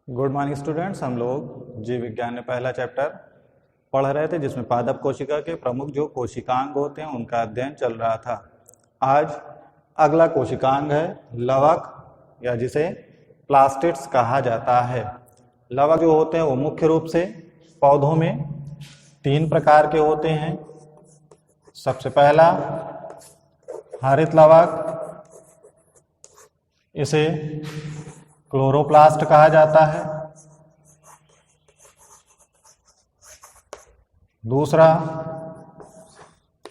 Good morning students. हम लोग जीव विज्ञान में पहला चैप्टर पढ़ रहे थे जिसमें पादप कोशिका के प्रमुख जो कोशिकांग होते हैं उनका अध्ययन चल रहा था। आज अगला कोशिकांग है लवक, या जिसे प्लास्टिड्स कहा जाता है। लवक जो होते हैं वो मुख्य रूप से पौधों में 3 प्रकार के होते हैं। सबसे पहला हरित लवक, इसे क्लोरोप्लास्ट कहा जाता है। दूसरा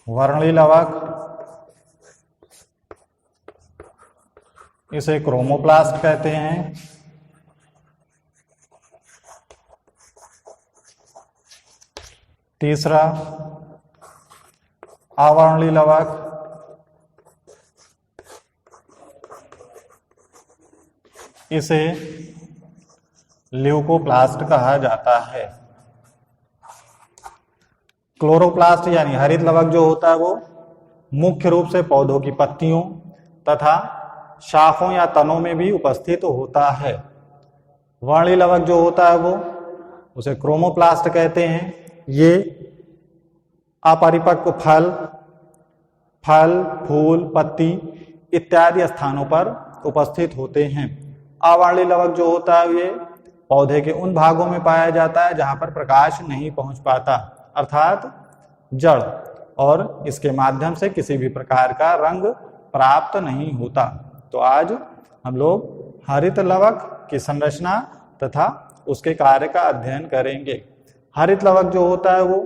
वर्णी लवक, इसे क्रोमोप्लास्ट कहते हैं। तीसरा अवर्णी लवक, इसे ल्यूकोप्लास्ट कहा जाता है। क्लोरोप्लास्ट यानी हरित लवक जो होता है वो मुख्य रूप से पौधों की पत्तियों तथा शाखों या तनों में भी उपस्थित होता है। वर्णी लवक जो होता है वो उसे क्रोमोप्लास्ट कहते हैं। ये अपरिपक्व फल, फूल, पत्ती इत्यादि स्थानों पर उपस्थित होते हैं। अवर्णी लवक जो होता है ये पौधे के उन भागों में पाया जाता है जहां पर प्रकाश नहीं पहुंच पाता, अर्थात जड़, और इसके माध्यम से किसी भी प्रकार का रंग प्राप्त नहीं होता। तो आज हम लोग हरित लवक की संरचना तथा उसके कार्य का अध्ययन करेंगे। हरित लवक जो होता है वो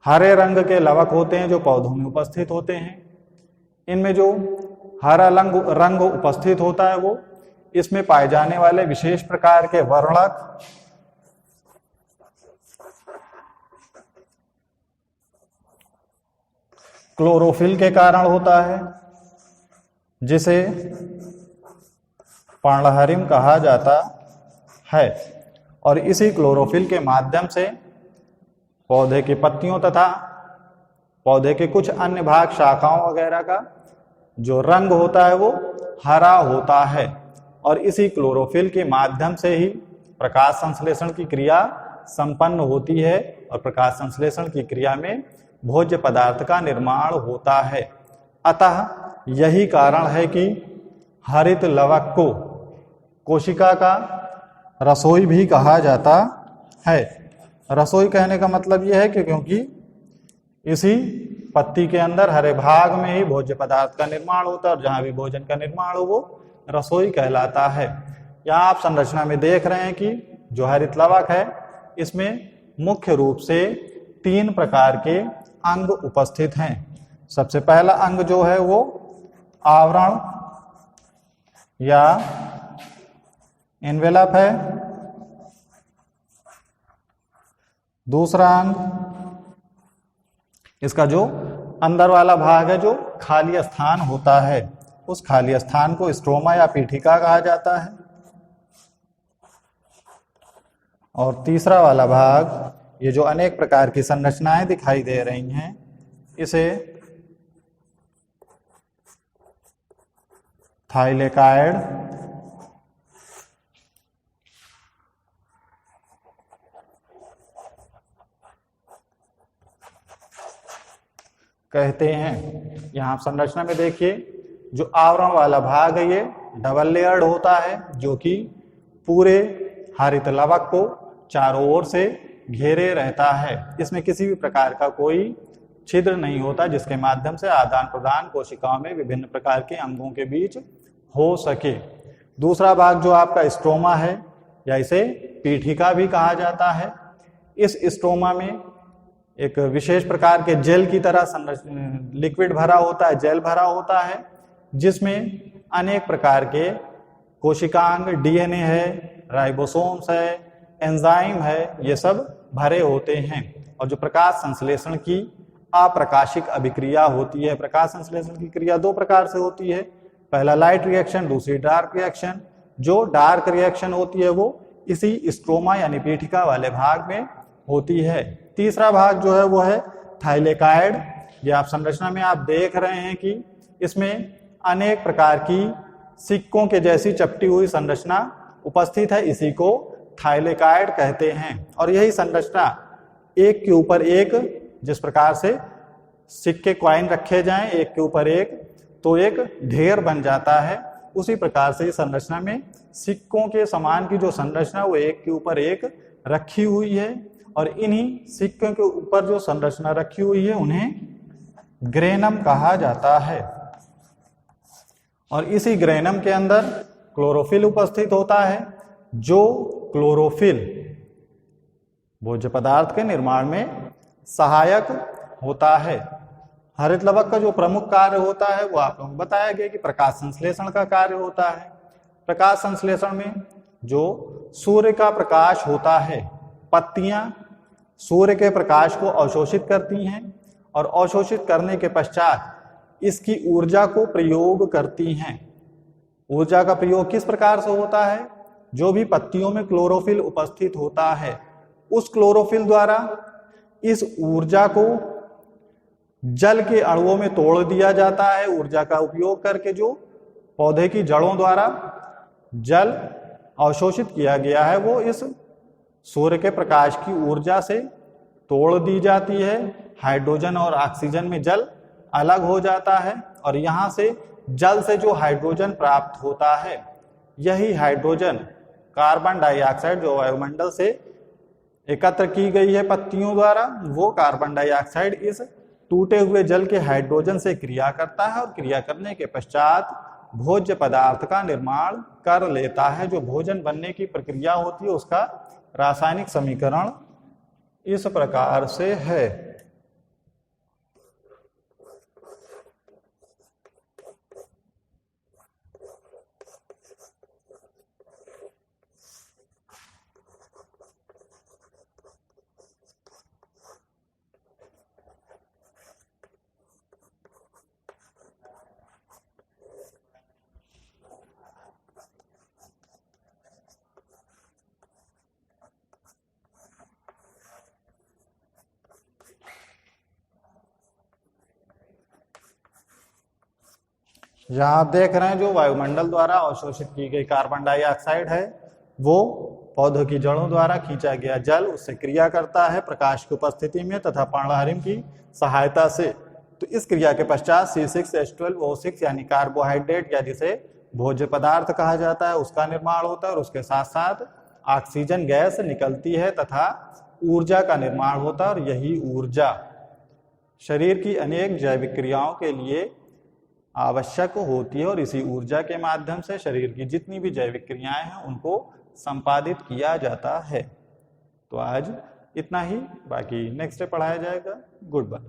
हरे रंग के लवक होते हैं जो पौधों में उपस्थित होते हैं। इनमें जो हरा रंग उपस्थित होता है वो इसमें पाए जाने वाले विशेष प्रकार के वर्णक क्लोरोफिल के कारण होता है, जिसे पर्णहरिम कहा जाता है। और इसी क्लोरोफिल के माध्यम से पौधे की पत्तियों तथा पौधे के कुछ अन्य भाग, शाखाओं वगैरह का जो रंग होता है वो हरा होता है। और इसी क्लोरोफिल के माध्यम से ही प्रकाश संश्लेषण की क्रिया संपन्न होती है, और प्रकाश संश्लेषण की क्रिया में भोज्य पदार्थ का निर्माण होता है। अतः यही कारण है कि हरित लवक को कोशिका का रसोई भी कहा जाता है। रसोई कहने का मतलब यह है कि क्योंकि इसी पत्ती के अंदर हरे भाग में ही भोज्य पदार्थ का निर्माण होता है, और जहां भी भोजन का निर्माण हो वो रसोई कहलाता है। यहाँ आप संरचना में देख रहे हैं कि जो हरित लवक है इसमें मुख्य रूप से 3 प्रकार के अंग उपस्थित हैं। सबसे पहला अंग जो है वो आवरण या एनवेलप है। दूसरा अंग इसका जो अंदर वाला भाग है, जो खाली स्थान होता है, उस खाली स्थान को स्ट्रोमा या पीठिका कहा जाता है। और तीसरा वाला भाग, ये जो अनेक प्रकार की संरचनाएं दिखाई दे रही हैं, इसे थाइलेकाइड कहते हैं। यहां संरचना में देखिए, जो आवरण वाला भाग है ये डबल लेयर्ड होता है, जो कि पूरे हरित लवक को चारों ओर से घेरे रहता है। इसमें किसी भी प्रकार का कोई छिद्र नहीं होता जिसके माध्यम से आदान प्रदान कोशिकाओं में विभिन्न प्रकार के अंगों के बीच हो सके। दूसरा भाग जो आपका स्ट्रोमा है, या इसे पीठिका भी कहा जाता है। इस स्ट्रोमा में एक विशेष प्रकार के जेल की तरह लिक्विड भरा होता है, जेल भरा होता है, जिसमें अनेक प्रकार के कोशिकांग, डीएनए है, राइबोसोम्स है, एंजाइम है, ये सब भरे होते हैं। और जो प्रकाश संश्लेषण की अप्रकाशिक अभिक्रिया होती है, प्रकाश संश्लेषण की क्रिया 2 प्रकार से होती है। पहला लाइट रिएक्शन, दूसरी डार्क रिएक्शन। जो डार्क रिएक्शन होती है वो इसी स्ट्रोमा यानी पीठिका वाले भाग में होती है। तीसरा भाग जो है वो है थाइलेकाइड। ये आप संरचना में आप देख रहे हैं कि इसमें अनेक प्रकार की सिक्कों के जैसी चपटी हुई संरचना उपस्थित है, इसी को थाइलेकाइड कहते हैं। और यही संरचना एक के ऊपर एक, जिस प्रकार से सिक्के कॉइन रखे जाएं एक के ऊपर एक तो एक ढेर बन जाता है, उसी प्रकार से इस संरचना में सिक्कों के समान की जो संरचना वो एक के ऊपर एक रखी हुई है। और इन्हीं सिक्कों के ऊपर जो संरचना रखी हुई है उन्हें ग्रेनम कहा जाता है। और इसी ग्रेनम के अंदर क्लोरोफिल उपस्थित होता है, जो क्लोरोफिल भोज्य पदार्थ के निर्माण में सहायक होता है। हरित लवक का जो प्रमुख कार्य होता है वो आप लोगों को बताया गया कि प्रकाश संश्लेषण का कार्य होता है। प्रकाश संश्लेषण में जो सूर्य का प्रकाश होता है, पत्तियां सूर्य के प्रकाश को अवशोषित करती हैं और अवशोषित करने के पश्चात इसकी ऊर्जा को प्रयोग करती हैं। ऊर्जा का प्रयोग किस प्रकार से होता है? जो भी पत्तियों में क्लोरोफिल उपस्थित होता है उस क्लोरोफिल द्वारा इस ऊर्जा को जल के अणुओं में तोड़ दिया जाता है। ऊर्जा का उपयोग करके जो पौधे की जड़ों द्वारा जल अवशोषित किया गया है वो इस सूर्य के प्रकाश की ऊर्जा से तोड़ दी जाती है। हाइड्रोजन और ऑक्सीजन में जल अलग हो जाता है और यहां से जल से जो हाइड्रोजन प्राप्त होता है, यही हाइड्रोजन कार्बन डाइऑक्साइड जो वायुमंडल से एकत्र की गई है पत्तियों द्वारा, वो कार्बन डाइऑक्साइड इस टूटे हुए जल के हाइड्रोजन से क्रिया करता है और क्रिया करने के पश्चात भोज्य पदार्थ का निर्माण कर लेता है। जो भोजन बनने की प्रक्रिया होती है उसका रासायनिक समीकरण इस प्रकार से है। यहाँ आप देख रहे हैं जो वायुमंडल द्वारा अवशोषित की गई कार्बन डाइऑक्साइड है वो पौधों की जड़ों द्वारा खींचा गया जल उससे क्रिया करता है प्रकाश की उपस्थिति में तथा पर्णहरिम की सहायता से। तो इस क्रिया के पश्चात C6H12O6 यानी कार्बोहाइड्रेट या जिसे भोज्य पदार्थ कहा जाता है उसका निर्माण होता है और उसके साथ साथ ऑक्सीजन गैस निकलती है तथा ऊर्जा का निर्माण होता है। और यही ऊर्जा शरीर की अनेक जैविक क्रियाओं के लिए आवश्यक होती है और इसी ऊर्जा के माध्यम से शरीर की जितनी भी जैविक क्रियाएं हैं उनको संपादित किया जाता है। तो आज इतना ही, बाकी नेक्स्ट डे पढ़ाया जाएगा। Good bye.